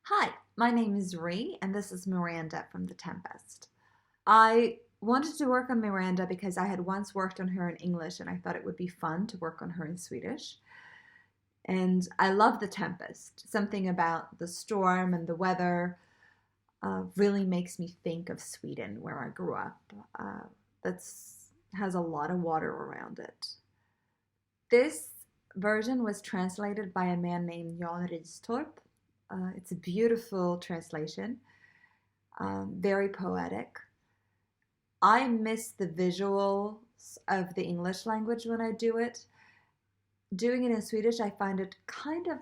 Hi, my name is Ree, and this is Miranda from the Tempest. I wanted to work on Miranda because I had once worked on her in English and I thought it would be fun to work on her in Swedish. And I love the Tempest. Something about the storm and the weather really makes me think of Sweden, where I grew up. That's has a lot of water around it. This version was translated by a man named Jan Ristorp. It's a beautiful translation, very poetic. I miss the visuals of the English language when I do it. Doing it in Swedish, I find it kind of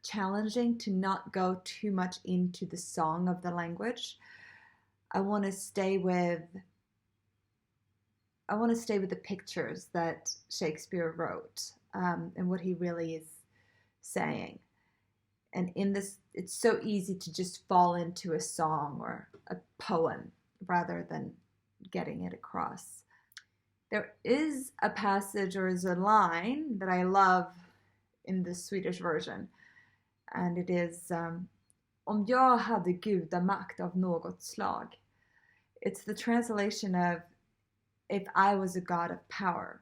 challenging to not go too much into the song of the language. I want to stay with I want to stay with the pictures that Shakespeare wrote, and what he really is saying. And in this, it's so easy to just fall into a song or a poem rather than getting it across. There is a passage or is a line that I love in the Swedish version, and it is Om jag hade gudamakt av något slag. It's the translation of if I was a god of power.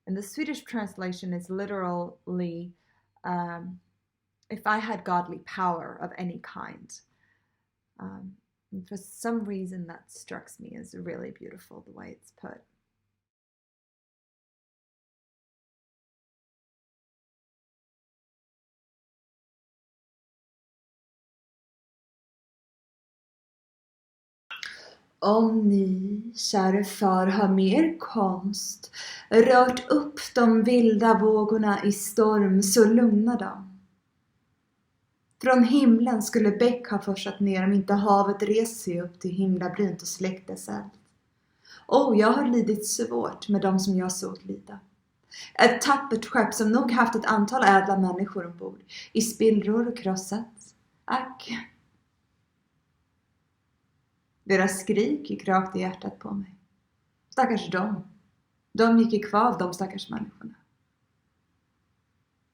And the Swedish translation is literally if I had godly power of any kind. And for some reason, that strikes me as really beautiful, the way it's put. Om ni, käre far, har mer konst, rört upp de vilda vågorna i storm, så lugna dem. Från himlen skulle bäck ha forsat ner om inte havet rest sig upp till himlabrynt och släcktes eld. Jag har lidit svårt med dem som jag såg lida. Ett tappert skepp som nog haft ett antal ädla människor ombord, i spillror och krossat. Ack! Deras skrik gick rakt i hjärtat på mig. Stackars dem. De gick i kvav, de stackars människorna.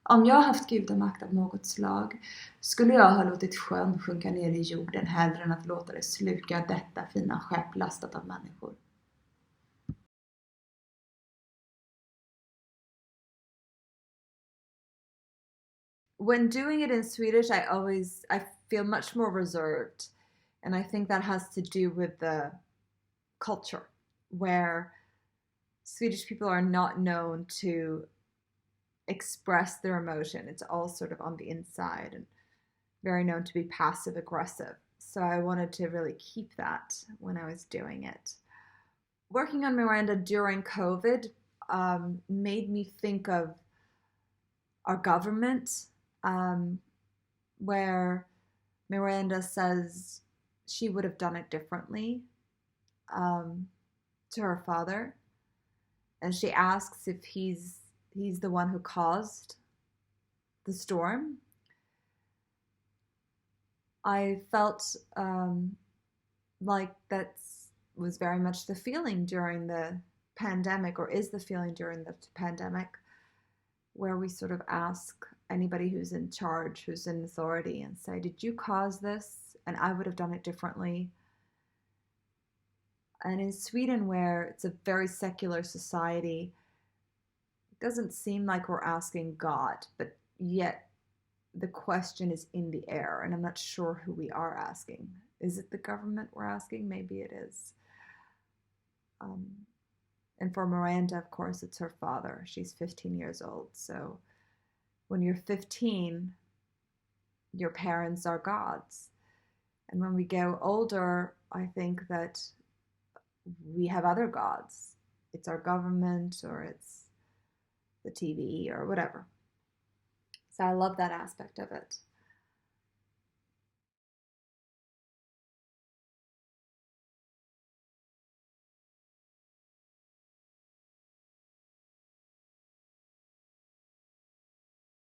Om jag haft gudamakt av något slag skulle jag ha låtit sjön sjunka ner i jorden hellre än att låta det sluka detta fina skepp lastat av människor. When doing it in Swedish, I feel much more reserved, and I think that has to do with the culture, where Swedish people are not known to express their emotion. It's all sort of on the inside and very known to be passive aggressive. So I wanted to really keep that when I was doing it. Working on Miranda during COVID made me think of our government, where Miranda says she would have done it differently to her father. And she asks if he's the one who caused the storm. I felt like that was very much the feeling during the pandemic, or is the feeling during the pandemic, where we sort of ask anybody who's in charge, who's in authority, and say, did you cause this? And I would have done it differently. And in Sweden, where it's a very secular society, it doesn't seem like we're asking God, but yet the question is in the air, and I'm not sure who we are asking. Is it the government we're asking? Maybe it is. And for Miranda, of course, it's her father. She's 15 years old. So when you're 15, your parents are gods. And when we go older, I think that we have other gods. It's our government, or it's the TV, or whatever. So I love that aspect of it.